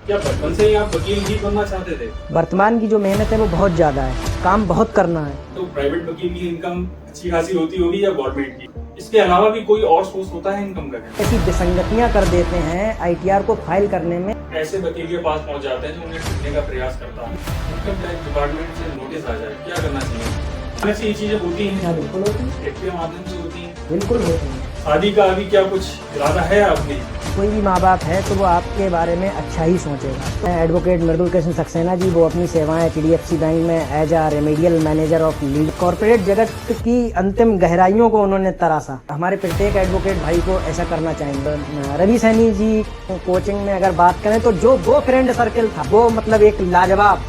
क्या बचपन से ही आप वकील ही बनना चाहते थे? वर्तमान की जो मेहनत है वो बहुत ज़्यादा है, काम बहुत करना है। तो प्राइवेट वकील की इनकम अच्छी खासी होती होगी या गवर्नमेंट की? इसके अलावा भी कोई और सोर्स होता है इनकम का? ऐसी विसंगतियां कर देते हैं आईटीआर को फाइल करने में। ऐसे वकील के पास पहुंच जाते हैं जो उन्हें ठगने का प्रयास करता है। इनकम टैक्स डिपार्टमेंट से नोटिस आ जाए, क्या करना चाहिए? ऐसी ये चीजें होती हैं, बिल्कुल होती है, एक्ट के माध्यम से होती हैं। बिल्कुल होती है। शादी का अभी क्या कुछ इरादा है आपने? कोई भी माँ बाप है तो वो आपके बारे में अच्छा ही सोचेगा। तो एडवोकेट मृदुल कृष्ण सक्सेना जी, वो अपनी सेवाएं HDFC बैंक में as a remedial manager of lead corporate जगत की अंतिम गहराइयों को उन्होंने तराशा। हमारे प्रत्येक एडवोकेट भाई को ऐसा करना चाहिए। रवि सैनी जी कोचिंग में अगर बात करें तो जो वो फ्रेंड सर्किल था वो मतलब एक लाजवाब,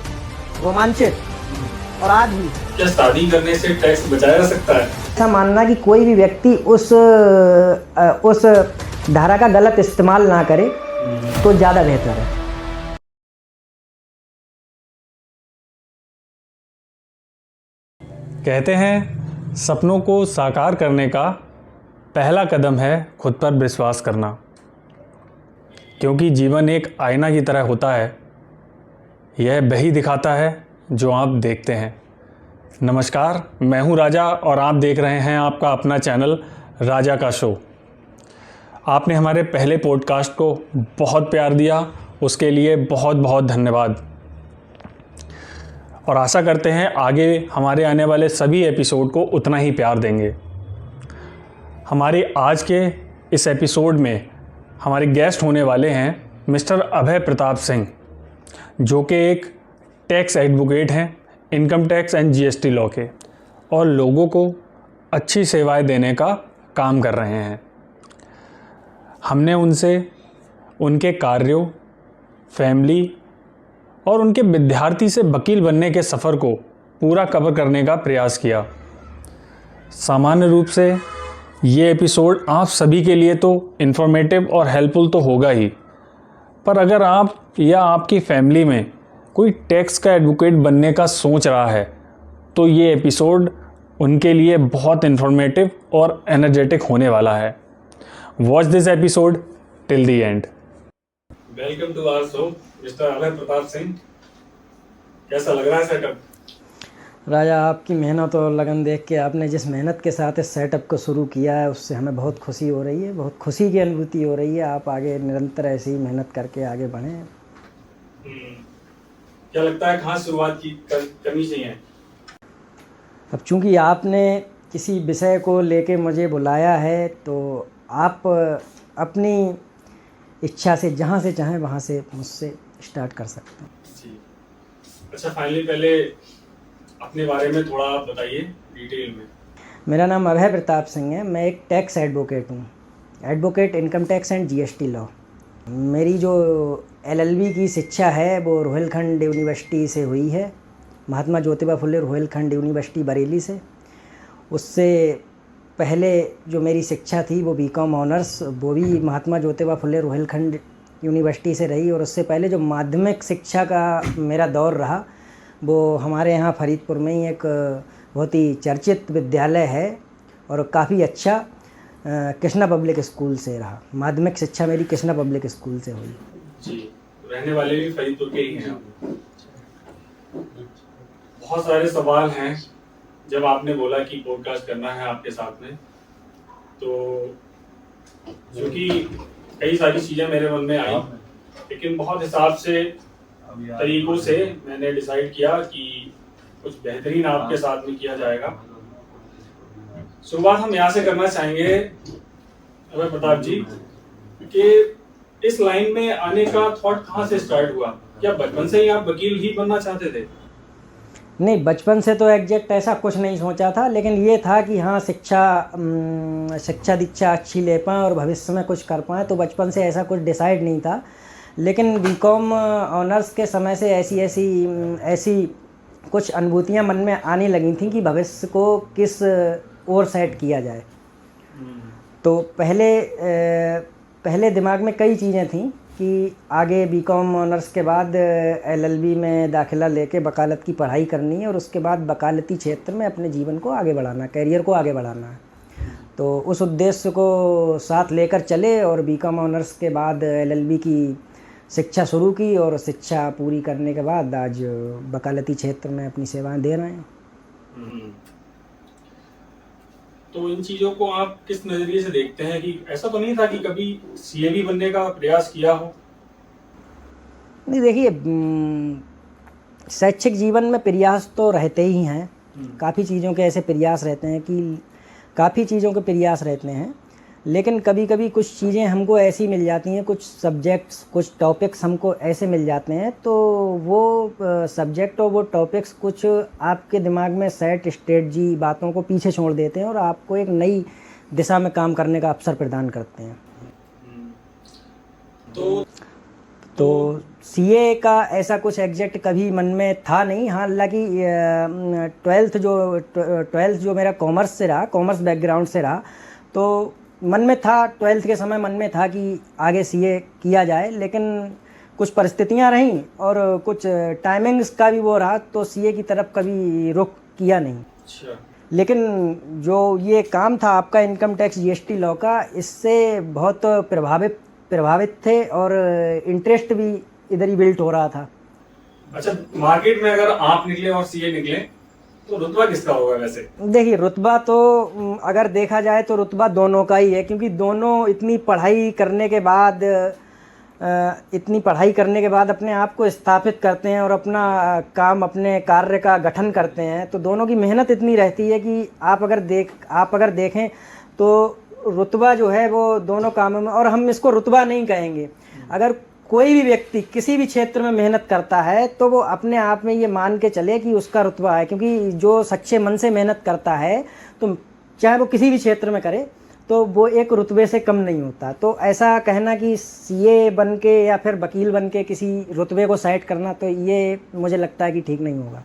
रोमांचित, और आज भी क्या शादी करने से टैक्स बचाया जा सकता है? ऐसा मानना कि कोई भी व्यक्ति उस धारा का गलत इस्तेमाल ना करे तो ज़्यादा बेहतर है। कहते हैं सपनों को साकार करने का पहला कदम है खुद पर विश्वास करना, क्योंकि जीवन एक आईना की तरह होता है। यह वही दिखाता है जो आप देखते हैं। नमस्कार, मैं हूं राजा और आप देख रहे हैं आपका अपना चैनल राजा का शो। आपने हमारे पहले पॉडकास्ट को बहुत प्यार दिया, उसके लिए बहुत बहुत धन्यवाद। और आशा करते हैं आगे हमारे आने वाले सभी एपिसोड को उतना ही प्यार देंगे। हमारे आज के इस एपिसोड में हमारे गेस्ट होने वाले हैं मिस्टर अभय प्रताप सिंह, जो कि एक टैक्स एडवोकेट हैं, income tax and GST law के, और लोगों को अच्छी सेवाएं देने का काम कर रहे हैं। हमने उनसे उनके कार्यों, फैमिली और उनके विद्यार्थी से वकील बनने के सफ़र को पूरा कवर करने का प्रयास किया। सामान्य रूप से ये एपिसोड आप सभी के लिए तो इन्फॉर्मेटिव और हेल्पफुल तो होगा ही, पर अगर आप या आपकी फैमिली में कोई टैक्स का एडवोकेट बनने का सोच रहा है तो ये एपिसोड उनके लिए बहुत इन्फॉर्मेटिव और एनर्जेटिक होने वाला है। Watch this episode till the end. Welcome to our show mister Abhay Pratap Singh. कैसा लग रहा है सेटअप? राजा, आपकी मेहनत और लगन देख के, आपने जिस मेहनत के साथ इस सेटअप को शुरू किया है उससे हमें बहुत खुशी हो रही है, बहुत खुशी की अनुभूति हो रही है। आप आगे निरंतर ऐसे ही मेहनत करके आगे बढ़ें। क्या लगता है कहाँ शुरुआत करनी चाहिए? अब चूंकि आपने किसी विषय को लेके मुझे बुलाया है तो आप अपनी इच्छा से जहाँ से चाहें वहाँ से मुझसे स्टार्ट कर सकते हैं। जी, अच्छा, फाइनली पहले अपने बारे में थोड़ा आप बताइए डिटेल में। मेरा नाम अभय प्रताप सिंह है। मैं एक टैक्स एडवोकेट हूँ, advocate income tax and GST law. मेरी जो LLB की शिक्षा है वो रोहिलखंड यूनिवर्सिटी से हुई है, महात्मा ज्योतिबा फुले रोहिलखंड यूनिवर्सिटी बरेली से। उससे पहले जो मेरी शिक्षा थी वो BCom ऑनर्स, वो भी महात्मा ज्योतिबा फुले रोहिलखंड यूनिवर्सिटी से रही। और उससे पहले जो माध्यमिक शिक्षा का मेरा दौर रहा वो हमारे यहाँ फरीदपुर में ही एक बहुत ही चर्चित विद्यालय है और काफ़ी अच्छा कृष्णा पब्लिक स्कूल से रहा। माध्यमिक शिक्षा मेरी कृष्णा पब्लिक स्कूल से हुई। जी, रहने वाले भी फरीदपुर के ही हैं आप। बहुत सारे सवाल हैं। जब आपने बोला कि पॉडकास्ट करना है आपके साथ में, तो क्योंकि कई सारी चीज़ें मेरे मन में आई, लेकिन बहुत हिसाब से तरीकों से मैंने डिसाइड किया कि कुछ बेहतरीन आपके साथ में किया जाएगा। शुरुआत हम यहाँ से करना चाहेंगे अभय प्रताप जी कि इस लाइन में आने का थॉट कहाँ से स्टार्ट हुआ? क्या बचपन से ही आप वकील ही बनना चाहते थे? नहीं, बचपन से तो एग्जैक्ट ऐसा कुछ नहीं सोचा था, लेकिन ये था कि हाँ शिक्षा दीक्षा अच्छी ले पाएँ और भविष्य में कुछ कर पाएँ। तो बचपन से ऐसा कुछ डिसाइड नहीं था, लेकिन BCom ऑनर्स के समय से ऐसी कुछ अनुभूतियाँ मन में आने लगी थी कि भविष्य को किस ओर सेट किया जाए। तो पहले दिमाग में कई चीज़ें थीं कि आगे BCom ऑनर्स के बाद LLB में दाखिला लेके वकालत की पढ़ाई करनी है और उसके बाद वकालती क्षेत्र में अपने जीवन को आगे बढ़ाना, करियर को आगे बढ़ाना है। तो उस उद्देश्य को साथ लेकर चले और BCom ऑनर्स के बाद LLB की शिक्षा शुरू की और शिक्षा पूरी करने के बाद आज वकालती क्षेत्र में अपनी सेवाएं दे रहे हैं। हम्म। तो इन चीजों को आप किस नजरिए से देखते हैं कि ऐसा तो नहीं था कि कभी सीए भी बनने का प्रयास किया हो? नहीं, देखिए, शैक्षिक जीवन में प्रयास तो रहते ही हैं। काफ़ी चीज़ों के ऐसे प्रयास रहते हैं कि काफ़ी चीज़ों के प्रयास रहते हैं, लेकिन कभी कभी कुछ चीज़ें हमको ऐसी मिल जाती हैं, कुछ सब्जेक्ट्स, कुछ टॉपिक्स हमको ऐसे मिल जाते हैं, तो वो सब्जेक्ट और वो टॉपिक्स कुछ आपके दिमाग में सेट स्ट्रेटजी बातों को पीछे छोड़ देते हैं और आपको एक नई दिशा में काम करने का अवसर प्रदान करते हैं। तो सीए का ऐसा कुछ एग्जैक्ट कभी मन में था नहीं। हाँ, हालांकि ट्वेल्थ जो मेरा कॉमर्स से रहा, कॉमर्स बैकग्राउंड से रहा, तो मन में था, ट्वेल्थ के समय मन में था कि आगे सीए किया जाए, लेकिन कुछ परिस्थितियां रहीं और कुछ टाइमिंग्स का भी वो रहा, तो सीए की तरफ कभी रुख किया नहीं। अच्छा। लेकिन जो ये काम था आपका इनकम टैक्स जीएसटी लॉ का, इससे बहुत प्रभावित थे और इंटरेस्ट भी इधर ही बिल्ट हो रहा था। अच्छा, मार्केट में अगर आप निकले और सीए निकले तो रुतबा किसका होगा वैसे? देखिए, रुतबा तो अगर देखा जाए तो रुतबा दोनों का ही है, क्योंकि दोनों इतनी पढ़ाई करने के बाद अपने आप को स्थापित करते हैं और अपना काम, अपने कार्य का गठन करते हैं, तो दोनों की मेहनत इतनी रहती है कि आप अगर देखें तो रुतबा जो है वो दोनों कामों में, और हम इसको रुतबा नहीं कहेंगे। अगर कोई भी व्यक्ति किसी भी क्षेत्र में मेहनत करता है तो वो अपने आप में ये मान के चले कि उसका रुतबा है, क्योंकि जो सच्चे मन से मेहनत करता है तो चाहे वो किसी भी क्षेत्र में करे तो वो एक रुतबे से कम नहीं होता। तो ऐसा कहना कि सीए बन के या फिर वकील बन के किसी रुतबे को सेट करना, तो ये मुझे लगता है कि ठीक नहीं होगा।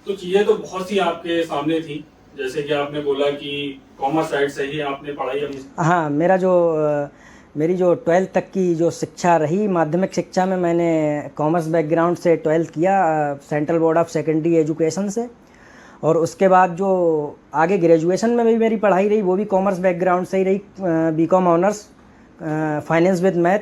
तो चीजें तो बहुत सी आपके सामने थी, जैसे कि आपने बोला कि कॉमर्स साइड से ही आपने पढ़ाई। हाँ, मेरी जो 12th तक की जो शिक्षा रही, माध्यमिक शिक्षा में मैंने कॉमर्स बैकग्राउंड से 12th किया, central board of secondary education से, और उसके बाद जो आगे ग्रेजुएशन में भी मेरी पढ़ाई रही वो भी कॉमर्स बैकग्राउंड से ही रही, BCom honours finance with math.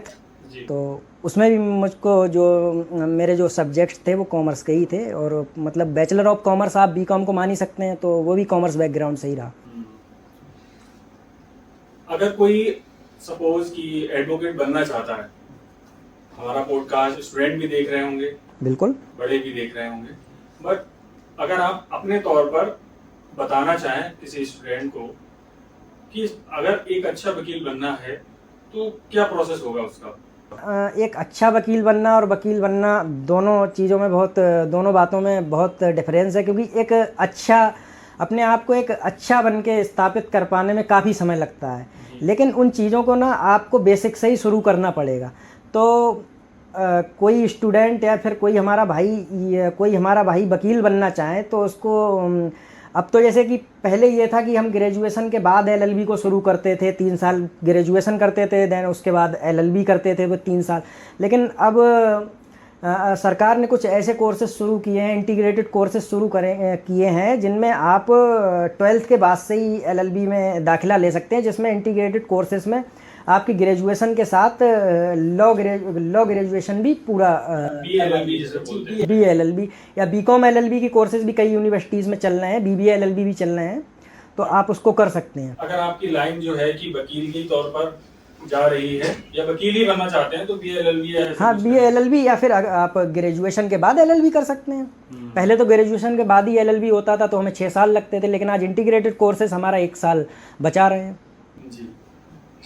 तो उसमें भी मुझको जो मेरे जो सब्जेक्ट्स थे वो कॉमर्स के ही थे, और मतलब बैचलर ऑफ कॉमर्स आप बीकॉम को मान ही सकते हैं, तो वो भी कॉमर्स बैकग्राउंड से ही रहा। अगर कोई सपोज कि एडवोकेट बनना चाहता है, हमारा पॉडकास्ट स्टूडेंट भी देख रहे होंगे, बिल्कुल, बड़े भी देख रहे होंगे, बट अगर आप अपने तौर पर बताना चाहें किसी स्टूडेंट को कि अगर एक अच्छा वकील बनना है तो क्या प्रोसेस होगा उसका? एक अच्छा वकील बनना और वकील बनना दोनों बातों में बहुत डिफरेंस है, क्योंकि एक अच्छा, अपने आप को एक अच्छा बन के स्थापित कर पाने में काफ़ी समय लगता है, लेकिन उन चीज़ों को ना आपको बेसिक से ही शुरू करना पड़ेगा। तो कोई स्टूडेंट या फिर कोई हमारा भाई वकील बनना चाहे तो उसको अब तो जैसे कि पहले ये था कि हम ग्रेजुएशन के बाद एलएलबी को शुरू करते थे, 3 साल ग्रेजुएशन करते थे, देन उसके बाद एलएलबी करते थे वो 3 साल। लेकिन अब सरकार ने कुछ ऐसे कोर्सेज शुरू किए हैं, इंटीग्रेटेड कोर्सेज किए हैं, जिनमें आप 12th के बाद से ही एलएलबी में दाखिला ले सकते हैं, जिसमें इंटीग्रेटेड कोर्सेज में आपकी ग्रेजुएशन के साथ लॉ ग्रेजुएशन भी पूरा बीएलएलबी या बीकॉम एलएलबी की कोर्सेज भी कई यूनिवर्सिटीज़ में चल रहे हैं, बीबीए एलएलबी भी चल रहे हैं, तो आप उसको कर सकते हैं। अगर आपकी लाइन जो है कि वकील के तौर पर जा रही है या वकील ही बनना चाहते हैं तो बीएलएलबी है। हाँ, बीएलएलबी, या फिर आप ग्रेजुएशन के बाद एलएलबी कर सकते हैं। पहले तो ग्रेजुएशन के बाद ही एलएलबी होता था तो हमें 6 साल लगते थे, लेकिन आज इंटीग्रेटेड कोर्सेज हमारा 1 साल बचा रहे हैं जी।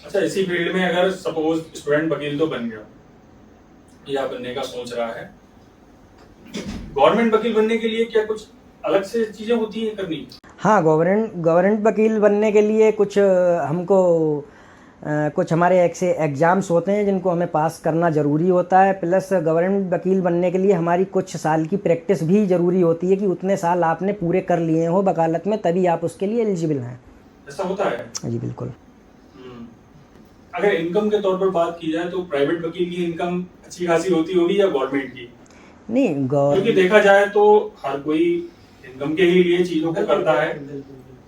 अच्छा, इसी फील्ड में अगर सपोज स्टूडेंट वकील तो बन गया या बनने का सोच रहा है, गवर्नमेंट वकील बनने के लिए क्या कुछ अलग से चीजें होती हैं करनी? हाँ, गवर्नमेंट वकील बनने के लिए कुछ हमारे ऐसे एग्ज़ाम्स होते हैं जिनको हमें पास करना ज़रूरी होता है, प्लस गवर्नमेंट वकील बनने के लिए हमारी कुछ साल की प्रैक्टिस भी ज़रूरी होती है कि उतने साल आपने पूरे कर लिए हो वकालत में, तभी आप उसके लिए एलिजिबल हैं। ऐसा होता है? जी बिल्कुल। अगर इनकम के तौर पर बात की जाए तो प्राइवेट वकील की इनकम अच्छी खासी होती होगी या गवर्नमेंट की? नहीं, क्योंकि देखा जाए तो हर कोई इनकम के ही लिए चीज़ों को करता है,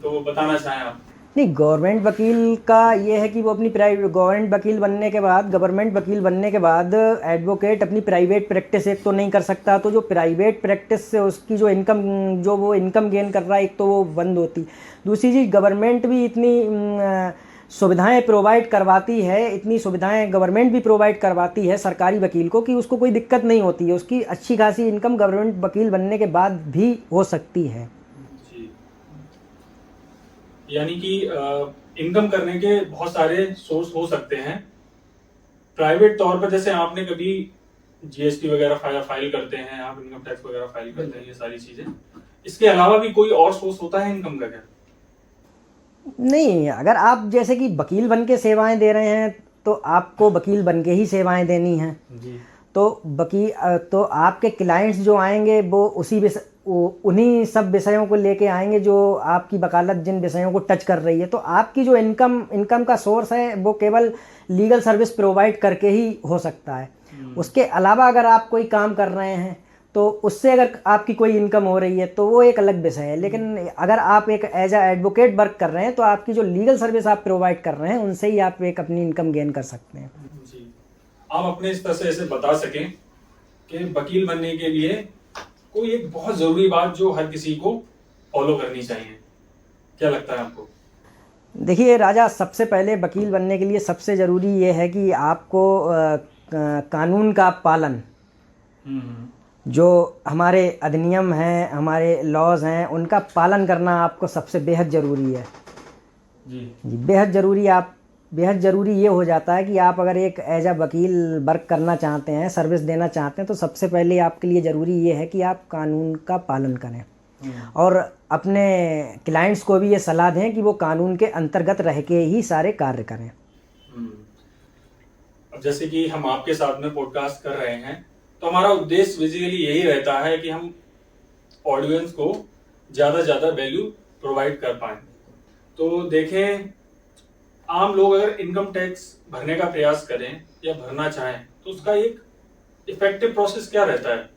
तो बताना चाहें आप? नहीं, गवर्नमेंट वकील का ये है कि वो अपनी प्राइवेट गवर्नमेंट वकील बनने के बाद गवर्नमेंट वकील बनने के बाद एडवोकेट अपनी प्राइवेट प्रैक्टिस एक तो नहीं कर सकता, तो जो प्राइवेट प्रैक्टिस से उसकी जो इनकम जो वो इनकम गेन कर रहा है, एक तो वो बंद होती। दूसरी चीज़, गवर्नमेंट भी इतनी सुविधाएं प्रोवाइड करवाती है, इतनी सुविधाएं गवर्नमेंट भी प्रोवाइड करवाती है सरकारी वकील को कि उसको कोई दिक्कत नहीं होती है, उसकी अच्छी खासी इनकम गवर्नमेंट वकील बनने के बाद भी हो सकती है। जी, यानी कि इनकम करने के बहुत सारे सोर्स हो सकते हैं प्राइवेट तौर पर। जैसे आपने कभी जीएसटी वगैरह फाइल करते हैं, आप इनकम टैक्स वगैरह फाइल करते हैं, ये सारी चीजें, इसके अलावा भी कोई और सोर्स होता है इनकम का क्या? नहीं, अगर आप जैसे कि वकील बन के सेवाएं दे रहे हैं तो आपको वकील बन के ही सेवाएं देनी हैं। जी। तो तो आपके क्लाइंट्स जो आएंगे वो उन्हीं सब विषयों को लेके आएंगे जो आपकी वकालत जिन विषयों को टच कर रही है। तो आपकी जो इनकम का सोर्स है वो केवल लीगल सर्विस प्रोवाइड करके ही हो सकता है। उसके अलावा अगर आप कोई काम कर रहे हैं तो उससे अगर आपकी कोई इनकम हो रही है तो वो एक अलग विषय है। लेकिन अगर आप एक एज अ एडवोकेट वर्क कर रहे हैं तो आपकी जो लीगल सर्विस आप प्रोवाइड कर रहे हैं उनसे ही आप एक अपनी इनकम गेन कर सकते हैं। जी, आप अपने इस तरह से ऐसे बता सकें कि वकील बनने के लिए कोई एक बहुत जरूरी बात जो हर किसी को फॉलो करनी चाहिए, क्या लगता है आपको? देखिए राजा, सबसे पहले वकील बनने के लिए सबसे ज़रूरी ये है कि आपको कानून का पालन, जो हमारे अधिनियम हैं, हमारे लॉज हैं, उनका पालन करना आपको सबसे बेहद ज़रूरी है। जी, बेहद ज़रूरी ये हो जाता है कि आप अगर एक एज अ वकील वर्क करना चाहते हैं, सर्विस देना चाहते हैं, तो सबसे पहले आपके लिए ज़रूरी ये है कि आप कानून का पालन करें और अपने क्लाइंट्स को भी ये सलाह दें कि वो कानून के अंतर्गत रह के ही सारे कार्य करें। अब जैसे कि हम आपके साथ में पॉडकास्ट कर रहे हैं तो हमारा उद्देश्य बेसिकली यही रहता है कि हम ऑडियंस को ज़्यादा से ज़्यादा वैल्यू प्रोवाइड कर पाएं। तो देखें, आम लोग अगर इनकम टैक्स भरने का प्रयास करें या भरना चाहें तो उसका एक इफेक्टिव प्रोसेस क्या रहता है?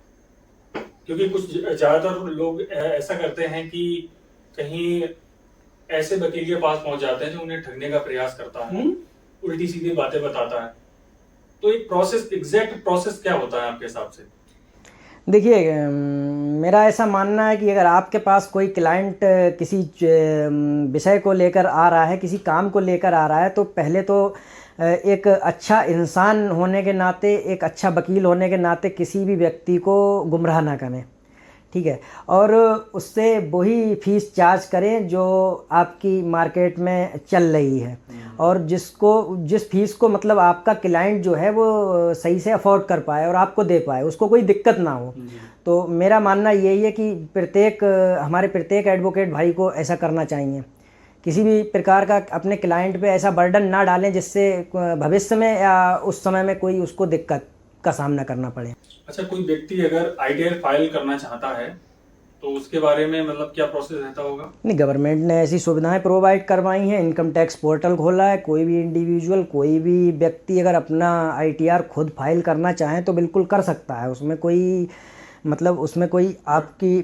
क्योंकि कुछ ज़्यादातर लोग ऐसा करते हैं कि कहीं ऐसे वकील के पास पहुंच जाते हैं जो उन्हें ठगने का प्रयास करता है, उल्टी सीधी बातें बताता है। तो एक एग्जैक्ट प्रोसेस क्या होता है आपके हिसाब से? देखिए, मेरा ऐसा मानना है कि अगर आपके पास कोई क्लाइंट किसी विषय को लेकर आ रहा है, किसी काम को लेकर आ रहा है, तो पहले तो एक अच्छा इंसान होने के नाते, एक अच्छा वकील होने के नाते किसी भी व्यक्ति को गुमराह ना करें, ठीक है, और उससे वही फीस चार्ज करें जो आपकी मार्केट में चल रही है और जिस फीस को मतलब आपका क्लाइंट जो है वो सही से अफोर्ड कर पाए और आपको दे पाए, उसको कोई दिक्कत ना हो। तो मेरा मानना यही है कि हमारे प्रत्येक एडवोकेट भाई को ऐसा करना चाहिए, किसी भी प्रकार का अपने क्लाइंट पे ऐसा बर्डन ना डालें जिससे भविष्य में या उस समय में कोई उसको दिक्कत का सामना करना पड़े। अच्छा, कोई व्यक्ति अगर आईटीआर फाइल करना चाहता है तो उसके बारे में मतलब क्या प्रोसेस रहता होगा? नहीं, गवर्नमेंट ने ऐसी सुविधाएं प्रोवाइड करवाई हैं, इनकम टैक्स पोर्टल खोला है। कोई भी इंडिविजुअल, कोई भी व्यक्ति अगर अपना आईटीआर खुद फाइल करना चाहे तो बिल्कुल कर सकता है। उसमें कोई आपकी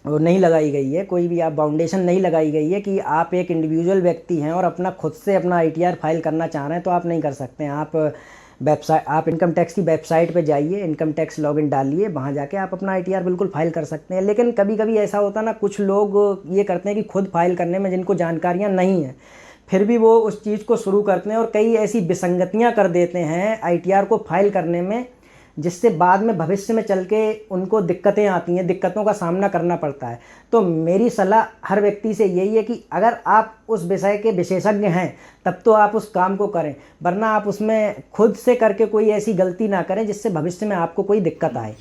वो नहीं लगाई गई है, कोई भी आप बाउंडेशन नहीं लगाई गई है कि आप एक इंडिविजुअल व्यक्ति हैं और अपना खुद से अपना आईटीआर फाइल करना चाह रहे हैं तो आप नहीं कर सकते हैं। आप इनकम टैक्स की वेबसाइट पे जाइए, इनकम टैक्स लॉगिन डालिए, वहाँ जाके आप अपना आईटीआर बिल्कुल फाइल कर सकते हैं। लेकिन कभी कभी ऐसा होता है ना, कुछ लोग ये करते हैं कि खुद फाइल करने में जिनको जानकारियाँ नहीं हैं फिर भी वो उस चीज़ को शुरू करते हैं और कई ऐसी विसंगतियाँ कर देते हैं आईटीआर को फाइल करने में, जिससे बाद में भविष्य में चल के उनको दिक्कतें आती हैं, दिक्कतों का सामना करना पड़ता है। तो मेरी सलाह हर व्यक्ति से यही है कि अगर आप उस विषय के विशेषज्ञ हैं तब तो आप उस काम को करें, वरना आप उसमें खुद से करके कोई ऐसी गलती ना करें जिससे भविष्य में आपको कोई दिक्कत आए।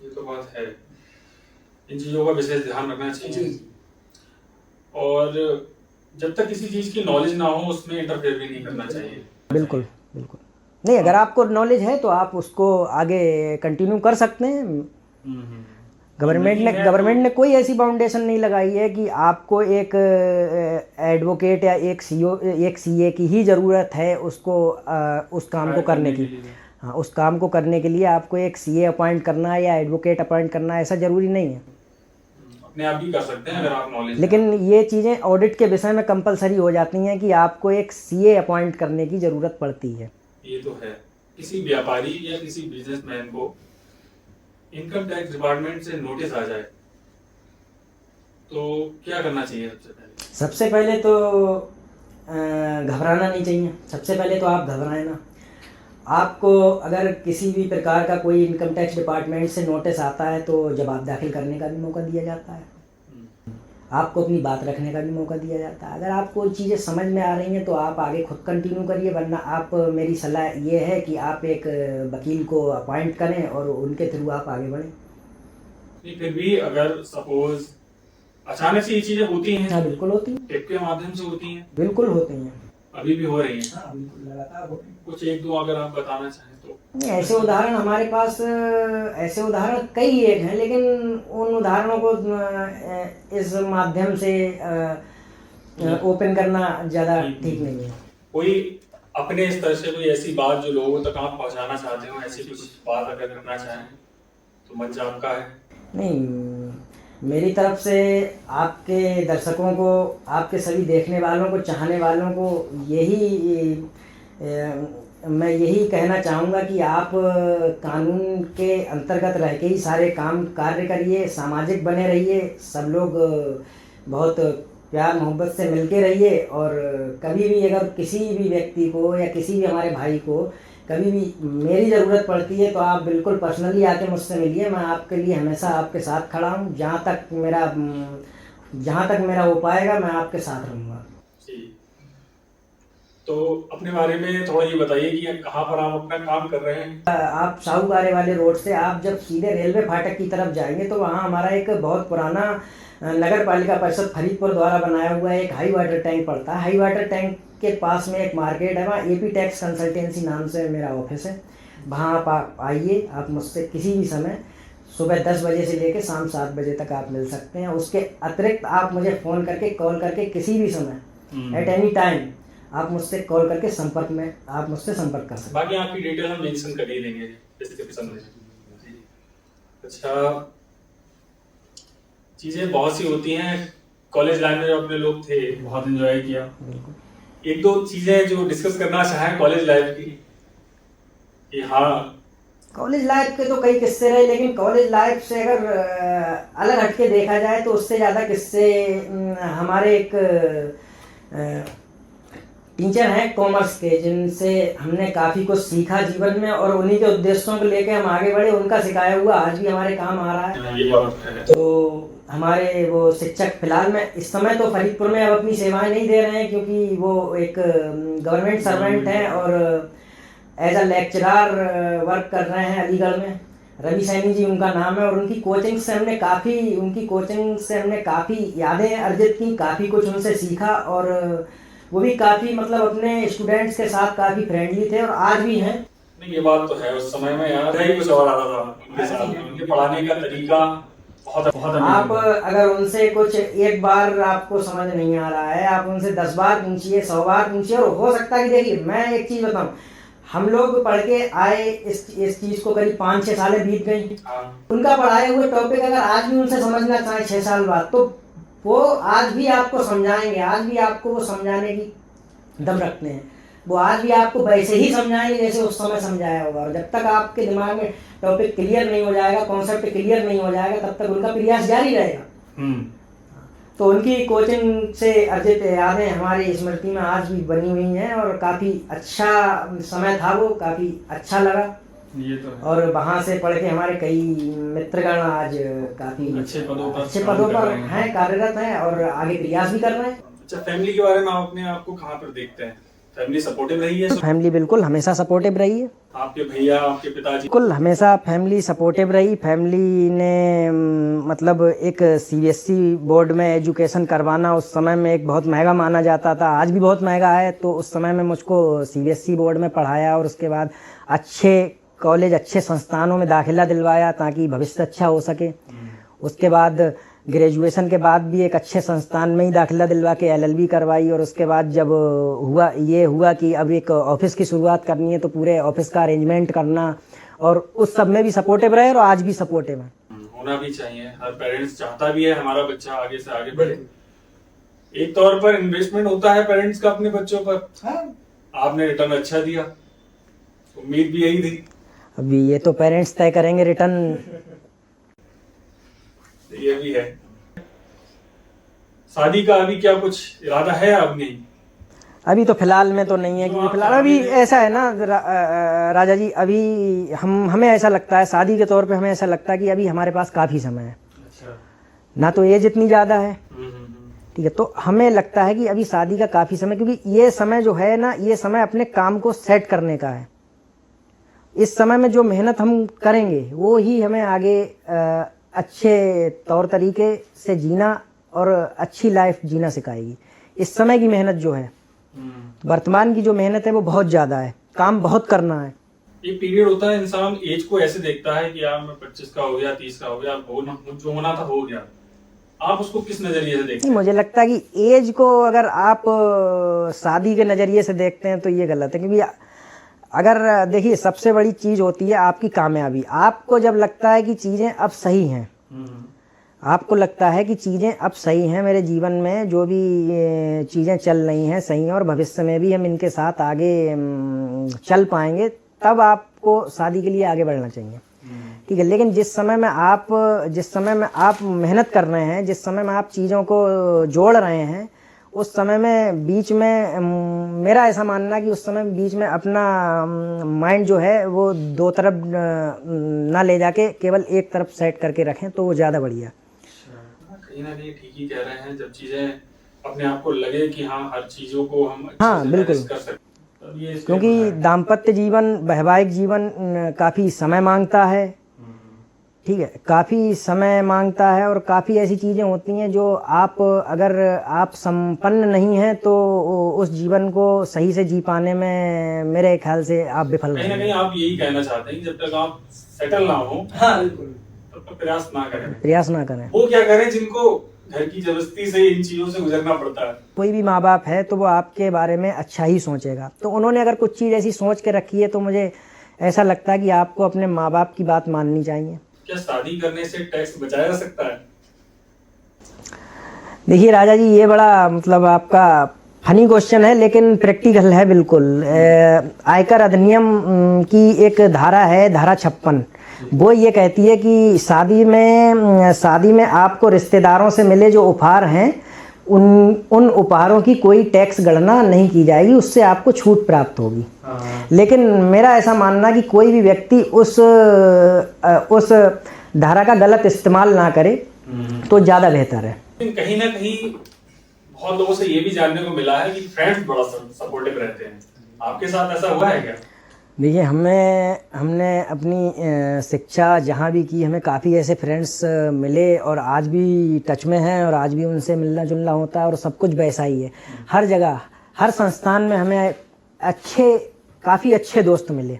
ये तो बात है, इन चीज़ों का विशेष ध्यान रखना चाहिए और जब तक किसी चीज़ की नॉलेज ना हो उसमें इंटरफेयर भी नहीं करना चाहिए। बिल्कुल बिल्कुल नहीं, अगर आपको नॉलेज है तो आप उसको आगे कंटिन्यू कर सकते हैं। गवर्नमेंट ने कोई ऐसी बाउंडेशन नहीं लगाई है कि आपको एक एडवोकेट या एक सीए की ही ज़रूरत है उसको उस काम को करने की। हाँ, उस काम को करने के लिए आपको एक सीए अपॉइंट करना है या एडवोकेट अपॉइंट करना है, ऐसा ज़रूरी नहीं है। अपने आप भी कर सकते हैं अगर आप नॉलेज। लेकिन ये चीज़ें ऑडिट के विषय में कंपलसरी हो जाती हैं कि आपको एक सीए अपॉइंट करने की ज़रूरत पड़ती है। ये तो है। किसी व्यापारी या किसी बिजनेसमैन को इनकम टैक्स डिपार्टमेंट से नोटिस आ जाए तो क्या करना चाहिए सबसे पहले? सबसे पहले तो घबराना नहीं चाहिए। सबसे पहले तो आप घबराएं ना। आपको अगर किसी भी प्रकार का कोई इनकम टैक्स डिपार्टमेंट से नोटिस आता है तो जवाब दाखिल करने का भी मौका दिया जाता है, आपको अपनी बात रखने का भी मौका दिया जाता है। अगर आपको चीज़ें समझ में आ रही हैं तो आप आगे खुद कंटिन्यू करिए, वरना आप मेरी सलाह ये है कि आप एक वकील को अपॉइंट करें और उनके थ्रू आप आगे बढ़ें। नहीं, फिर भी अगर सपोज अचानक से ये चीजें होती हैं। हाँ बिल्कुल होती हैं। टिप के माध्यम से होती हैं। बिल्कुल होती हैं। अभी भी हो रही हैं। हाँ बिल्कुल लगातार हो रही हैं। कुछ एक दो अगर आप बताना चाहें तो। नहीं, ऐसे उदाहरण हमारे पास ऐसे उदाहरण कई एक हैं, लेकिन उन उदाहरणों को इस माध्यम से ओपन करना ज़्यादा ठीक नहीं है। कोई अपने स्तर से कोई ऐसी बात जो लोगों तक आप पहुंचाना चाहते हो, ऐसी कुछ बात अगर करना चाहें तो मंच आपका है। नहीं, मेरी तरफ से आपके दर्शकों को, आपके सभी देखने वालों को, चाहने वालों को मैं यही कहना चाहूँगा कि आप कानून के अंतर्गत रह के ही सारे कार्य करिए, सामाजिक बने रहिए, सब लोग बहुत प्यार मोहब्बत से मिलके रहिए। और कभी भी अगर किसी भी व्यक्ति को या किसी भी हमारे भाई को कभी भी मेरी ज़रूरत पड़ती है तो आप बिल्कुल पर्सनली आके मुझसे मिलिए। मैं आपके लिए हमेशा आपके साथ खड़ा हूँ। जहाँ तक मेरा हो पाएगा मैं आपके साथ रहूँगा। जी, तो अपने बारे में थोड़ा ये बताइए कि कहाँ पर आप अपना काम कर रहे हैं? आप साहूकारे वाले रोड से आप जब सीधे रेलवे फाटक की तरफ जाएंगे तो वहाँ हमारा एक बहुत पुराना नगर पालिका परिषद फरीदपुर द्वारा बनाया हुआ एक हाई वाटर टैंक पड़ता है। हाई वाटर टैंक के पास में एक मार्केट है, वहाँ एपी टैक्स कंसल्टेंसी नाम से मेरा ऑफिस है। वहाँ आप आइए, आप मुझसे किसी भी समय सुबह 10 बजे से लेकर शाम 7 बजे तक आप मिल सकते हैं। उसके अतिरिक्त आप मुझे फ़ोन करके, कॉल करके किसी भी समय एट एनी टाइम आप मुझसे कॉल करके आप मुझसे संपर्क कर सकते हैं। बाकी आपकी डिटेल हम मेंशन कर ही देंगे डिस्क्रिप्शन में। अच्छा, चीज़ें बहुत सी होती हैं। कॉलेज लाइफ में जो अपने लोग थे बहुत एंजॉय किया। एक दो चीज़ें जो डिस्कस करना चाहें कॉलेज लाइफ की कि हाँ, कॉलेज लाइफ के तो कई किस्से रहे, लेकिन कॉलेज लाइफ से अगर अलग हटके देखा जाए तो उससे ज़्यादा किस्से हमारे एक टीचर हैं कॉमर्स के, जिनसे हमने काफ़ी कुछ सीखा जीवन में और उन्हीं के उद्देश्यों को लेकर हम आगे बढ़े। उनका सिखाया हुआ आज भी हमारे काम आ रहा है। ये बात है। तो हमारे वो शिक्षक फिलहाल में इस समय तो फरीदपुर में अब अपनी सेवाएं नहीं दे रहे हैं, क्योंकि वो एक गवर्नमेंट सर्वेंट हैं और एज अ लेक्चरर वर्क कर रहे हैं अलीगढ़ में। रवि सैनी जी उनका नाम है और उनकी कोचिंग से हमने काफ़ी यादें अर्जित की, काफ़ी कुछ उनसे सीखा और वो भी काफ़ी मतलब अपने स्टूडेंट्स के साथ काफ़ी फ्रेंडली थे और आज भी हैं। नहीं, ये बात तो है। उस समय में यार ही कुछ और आता था उनके साथ। उनके पढ़ाने का तरीका बहुत आप अगर उनसे कुछ एक बार आपको समझ नहीं आ रहा है, आप उनसे 10 बार पूछिए, 100 बार पूछिए। और हो सकता है कि देखिए, मैं एक चीज़ बताऊं, हम लोग पढ़ के आए इस चीज़ को करीब 5-6 सालें बीत गई। उनका पढ़ाए हुए टॉपिक अगर आज भी उनसे समझना चाहे 6 साल बाद, तो वो आज भी आपको समझाएंगे, आज भी आपको वो समझाने की दम रखते हैं। वो आज भी आपको वैसे ही समझाएंगे जैसे उस समय समझाया होगा। और जब तक आपके दिमाग में टॉपिक क्लियर नहीं हो जाएगा, कॉन्सेप्ट क्लियर नहीं हो जाएगा, तब तक उनका प्रयास जारी रहेगा। तो उनकी कोचिंग से अर्जित यादें हमारी स्मृति में आज भी बनी हुई हैं और काफ़ी अच्छा समय था वो, काफ़ी अच्छा लगा। ये तो है। और वहाँ से पढ़ के हमारे कई मित्रगण आज काफ़ी अच्छे पदों पर हैं, कार्यरत हैं और आगे प्रयास भी कर रहे हैं। अच्छा, फैमिली के बारे में आप अपने आप को कहाँ पर देखते हैं? फैमिली सपोर्टिव रही है? फैमिली बिल्कुल हमेशा सपोर्टिव रही है। आपके भैया, आपके पिताजी? बिल्कुल हमेशा फैमिली सपोर्टिव रही। फैमिली ने मतलब एक सीबीएसई बोर्ड में एजुकेशन करवाना उस समय में एक बहुत महंगा माना जाता था, आज भी बहुत महंगा है। तो उस समय में मुझको सीबीएसई बोर्ड में पढ़ाया और उसके बाद अच्छे कॉलेज, अच्छे संस्थानों में दाखिला दिलवाया ताकि भविष्य अच्छा हो सके। उसके बाद ग्रेजुएशन के बाद भी एक अच्छे संस्थान में ही दाखिला दिलवा के एलएलबी करवाई। और उसके बाद जब हुआ कि अब एक ऑफिस की शुरुआत करनी है तो पूरे ऑफिस का अरेंजमेंट करना, और उस सब में भी सपोर्टिव रहे और आज भी सपोर्टिव है। होना भी चाहिए। हर पेरेंट्स चाहता भी है हमारा बच्चा आगे से आगे बढ़े। एक तौर पर इन्वेस्टमेंट होता है पेरेंट्स का अपने बच्चों पर। आपने रिटर्न अच्छा दिया, उम्मीद भी यही थी। अभी ये तो पेरेंट्स तय करेंगे रिटर्न। ये भी है। शादी का अभी क्या कुछ इरादा है? अब नहीं, अभी तो फिलहाल में तो नहीं है, क्योंकि फिलहाल अभी ऐसा है ना राजा जी, अभी हमें ऐसा लगता है शादी के तौर पे, हमें ऐसा लगता है कि अभी हमारे पास काफ़ी समय है। अच्छा। ना तो एज इतनी ज़्यादा है, ठीक है, तो हमें लगता है कि अभी शादी का काफ़ी समय, क्योंकि ये समय जो है ना, ये समय अपने काम को सेट करने का है। इस समय में जो मेहनत हम करेंगे वो ही हमें आगे अच्छे तौर तरीके से जीना और अच्छी लाइफ जीना सिखाएगी। इस समय की मेहनत जो है, वर्तमान की जो मेहनत है वो बहुत ज़्यादा है, काम बहुत करना है। एक पीरियड होता है, इंसान एज को ऐसे देखता है कि यार मैं 25 का हो गया, 30 का हो गया, जो होना था हो गया। आप उसको किस नजरिए से देखते हैं? मुझे लगता है कि एज को अगर आप शादी के नज़रिए से देखते हैं तो ये गलत है, क्योंकि अगर देखिए सबसे बड़ी चीज़ होती है आपकी कामयाबी। आपको जब लगता है कि चीज़ें अब सही हैं, आपको लगता है कि चीज़ें अब सही हैं, मेरे जीवन में जो भी चीज़ें चल रही हैं सही हैं और भविष्य में भी हम इनके साथ आगे चल पाएंगे, तब आपको शादी के लिए आगे बढ़ना चाहिए, ठीक है। लेकिन जिस समय में आप मेहनत कर रहे हैं, जिस समय में आप चीज़ों को जोड़ रहे हैं, उस समय में बीच में मेरा ऐसा मानना है कि उस समय बीच में अपना माइंड जो है वो दो तरफ ना ले जाके केवल एक तरफ सेट करके रखें तो वो ज़्यादा बढ़िया। कहीं ना कहीं ठीक ही कह रहे हैं। जब चीजें अपने आप को लगे कि हाँ हर चीजों को हम हाँ, अच्छे से बिल्कुल। मैनेज कर सकते, तब ये क्योंकि दाम्पत्य जीवन, वैवाहिक जीवन काफ़ी समय मांगता है, ठीक है, काफ़ी समय मांगता है और काफ़ी ऐसी चीज़ें होती हैं जो अगर आप संपन्न नहीं हैं तो उस जीवन को सही से जी पाने में मेरे ख्याल से आप विफल कहीं ना रहेंगे। कहीं आप यही कहना चाहते हैं कि जब तक आप सेटल ना हो, हाँ बिल्कुल, तब तक प्रयास ना करें। वो क्या करें जिनको घर की जबरदस्ती से इन चीजों से गुजरना पड़ता है? कोई भी माँ बाप है तो वो आपके बारे में अच्छा ही सोचेगा, तो उन्होंने अगर कुछ चीज़ ऐसी सोच के रखी है तो मुझे ऐसा लगता है कि आपको अपने माँ बाप की बात माननी चाहिए। क्या शादी करने से टैक्स बचाया जा सकता है? देखिए राजा जी, ये बड़ा मतलब आपका फनी क्वेश्चन है, लेकिन प्रैक्टिकल है बिल्कुल। आयकर अधिनियम की एक धारा है, धारा 56, वो ये कहती है कि शादी में आपको रिश्तेदारों से मिले जो उपहार हैं उन उपहारों की कोई टैक्स गणना नहीं की जाएगी, उससे आपको छूट प्राप्त होगी। लेकिन मेरा ऐसा मानना कि कोई भी व्यक्ति उस धारा का गलत इस्तेमाल ना करे तो ज़्यादा बेहतर है। लेकिन कहीं ना कहीं बहुत लोगों से ये भी जानने को मिला है कि फ्रेंड्स बड़ा सपोर्टिव रहते हैं। आपके साथ ऐसा हुआ है क्या? देखिए, हमने अपनी शिक्षा जहाँ भी की, हमें काफ़ी ऐसे फ्रेंड्स मिले और आज भी टच में हैं और आज भी उनसे मिलना जुलना होता है और सब कुछ वैसा ही है। हर जगह, हर संस्थान में हमें काफ़ी अच्छे दोस्त मिले,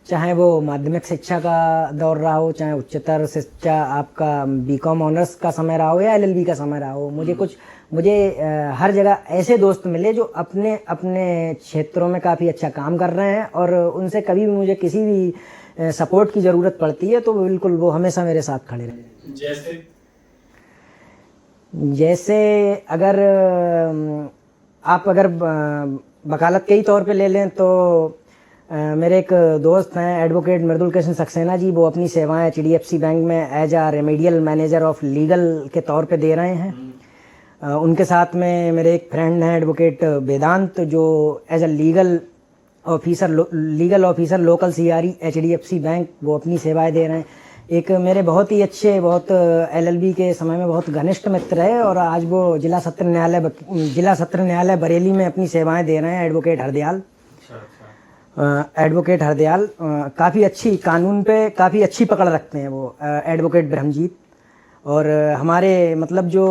चाहे वो माध्यमिक शिक्षा का दौर रहा हो, चाहे उच्चतर शिक्षा आपका बीकॉम ऑनर्स का समय रहा हो या एलएलबी का समय रहा हो। मुझे हर जगह ऐसे दोस्त मिले जो अपने क्षेत्रों में काफ़ी अच्छा काम कर रहे हैं और उनसे कभी भी मुझे किसी भी सपोर्ट की ज़रूरत पड़ती है तो बिल्कुल वो हमेशा मेरे साथ खड़े रहे। जैसे अगर आप वकालत के ही तौर पे ले लें तो मेरे एक दोस्त हैं एडवोकेट मृदुल कृष्ण सक्सेना जी, वो अपनी सेवाएं HDFC बैंक में as a remedial manager of legal के तौर पे दे रहे हैं। उनके साथ में मेरे एक फ्रेंड हैं एडवोकेट वेदांत, जो as a legal officer local CRE HDFC bank वो अपनी सेवाएं दे रहे हैं। एक मेरे बहुत LLB के समय में बहुत घनिष्ठ मित्र है और आज वो जिला सत्र न्यायालय बरेली में अपनी सेवाएं दे रहे हैं, एडवोकेट हरदयाल। काफ़ी अच्छी कानून पे काफ़ी अच्छी पकड़ रखते हैं वो एडवोकेट ब्रह्मजीत। और हमारे मतलब जो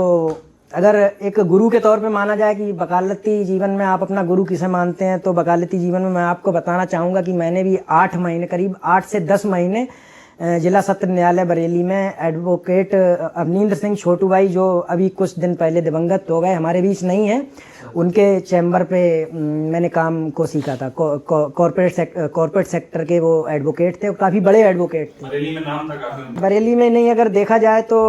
अगर एक गुरु के तौर पे माना जाए कि वकालती जीवन में आप अपना गुरु किसे मानते हैं, तो वकालती जीवन में मैं आपको बताना चाहूँगा कि मैंने भी करीब 8 से 10 महीने जिला सत्र न्यायालय बरेली में एडवोकेट अवनींद्र सिंह छोटू भाई, जो अभी कुछ दिन पहले दिवंगत हो गए, हमारे बीच नहीं है, उनके चैम्बर पे मैंने काम को सीखा था। कॉर्पोरेट सेक्टर के वो एडवोकेट थे, काफ़ी बड़े एडवोकेट थे। बरेली में नाम था काफी। बरेली में नहीं, अगर देखा जाए तो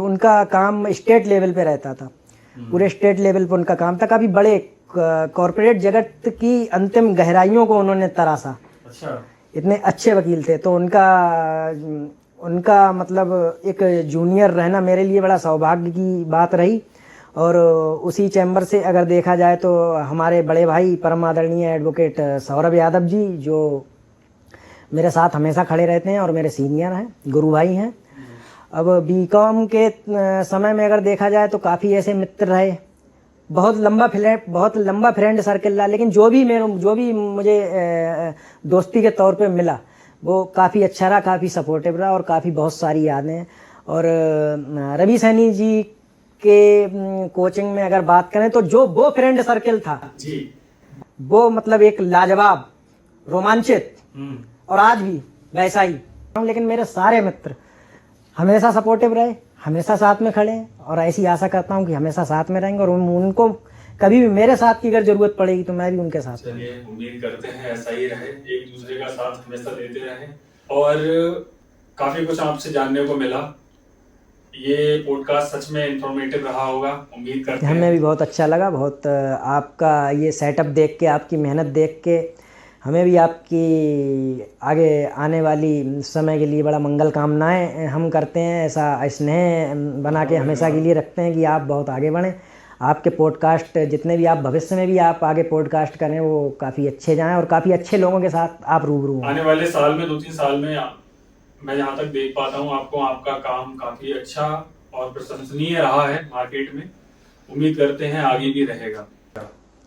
उनका काम स्टेट लेवल पे रहता था, पूरे स्टेट लेवल पे उनका काम था। काफ़ी बड़े कॉर्पोरेट जगत की अंतिम गहराइयों को उन्होंने तराशा। अच्छा। इतने अच्छे वकील थे, तो उनका मतलब एक जूनियर रहना मेरे लिए बड़ा सौभाग्य की बात रही। और उसी चैम्बर से अगर देखा जाए तो हमारे बड़े भाई परम आदरणीय एडवोकेट सौरभ यादव जी, जो मेरे साथ हमेशा खड़े रहते हैं और मेरे सीनियर हैं, गुरु भाई हैं। अब बीकॉम के समय में अगर देखा जाए तो काफ़ी ऐसे मित्र रहे, बहुत लंबा फ्रेंड सर्कल रहा, लेकिन जो भी मुझे दोस्ती के तौर पे मिला वो काफ़ी अच्छा रहा, काफ़ी सपोर्टिव रहा और काफ़ी बहुत सारी यादें हैं। और रवि सैनी जी के कोचिंग में अगर बात करें तो जो वो फ्रेंड सर्कल था जी, वो मतलब एक लाजवाब, रोमांचित और आज भी वैसा ही। लेकिन मेरे सारे मित्र हमेशा सपोर्टिव रहे, हमेशा साथ में खड़े हैं और ऐसी आशा करता हूँ कि हमेशा साथ में रहेंगे और उनको कभी भी मेरे साथ की अगर जरूरत पड़ेगी तो मैं भी उनके साथ। चलिए, उम्मीद करते हैं ऐसा ही रहे, एक दूसरे का साथ हमेशा देते रहें। और काफी कुछ आपसे जानने को मिला। ये पॉडकास्ट सच में इंफॉर्मेटिव रहा होगा, उम्मीद करते हैं। हमें भी बहुत अच्छा लगा, बहुत आपका ये सेटअप देख के, आपकी मेहनत देख के हमें भी आपकी आगे आने वाली समय के लिए बड़ा मंगल कामनाएं हम करते हैं। ऐसा स्नेह बना के हमेशा के लिए रखते हैं कि आप बहुत आगे बढ़ें। आपके पॉडकास्ट जितने भी आप भविष्य में भी आप आगे पॉडकास्ट करें वो काफ़ी अच्छे जाएं और काफ़ी अच्छे लोगों के साथ आप रूबरू हों। आने वाले साल में 2-3 साल में मैं जहाँ तक देख पाता हूँ आपका काम काफी अच्छा और प्रशंसनीय रहा है मार्केट में। उम्मीद करते हैं आगे भी रहेगा।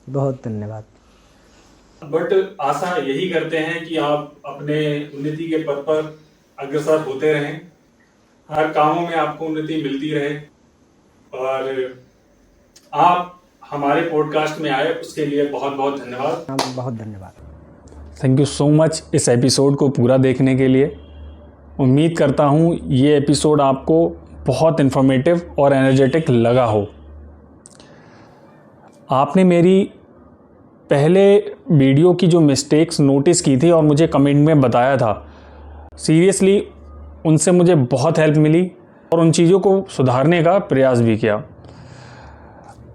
बहुत धन्यवाद। बट आशा यही करते हैं कि आप अपने उन्नति के पथ पर अग्रसर होते रहें, हर कामों में आपको उन्नति मिलती रहे और आप हमारे पॉडकास्ट में आए उसके लिए बहुत बहुत धन्यवाद। बहुत धन्यवाद। थैंक यू सो मच इस एपिसोड को पूरा देखने के लिए। उम्मीद करता हूँ ये एपिसोड आपको बहुत इन्फॉर्मेटिव और एनर्जेटिक लगा हो। आपने मेरी पहले वीडियो की जो मिस्टेक्स नोटिस की थी और मुझे कमेंट में बताया था, सीरियसली उनसे मुझे बहुत हेल्प मिली और उन चीज़ों को सुधारने का प्रयास भी किया।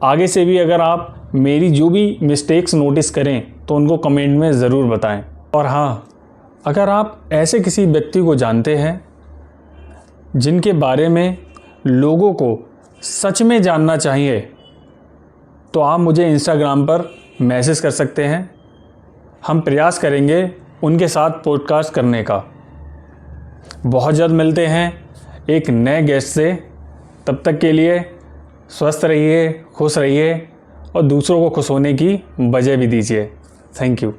आगे से भी अगर आप मेरी जो भी मिस्टेक्स नोटिस करें तो उनको कमेंट में ज़रूर बताएं। और हाँ, अगर आप ऐसे किसी व्यक्ति को जानते हैं जिनके बारे में लोगों को सच में जानना चाहिए तो आप मुझे इंस्टाग्राम पर मैसेज कर सकते हैं। हम प्रयास करेंगे उनके साथ पॉडकास्ट करने का। बहुत जल्द मिलते हैं एक नए गेस्ट से। तब तक के लिए स्वस्थ रहिए, खुश रहिए और दूसरों को खुश होने की वजह भी दीजिए। Thank you.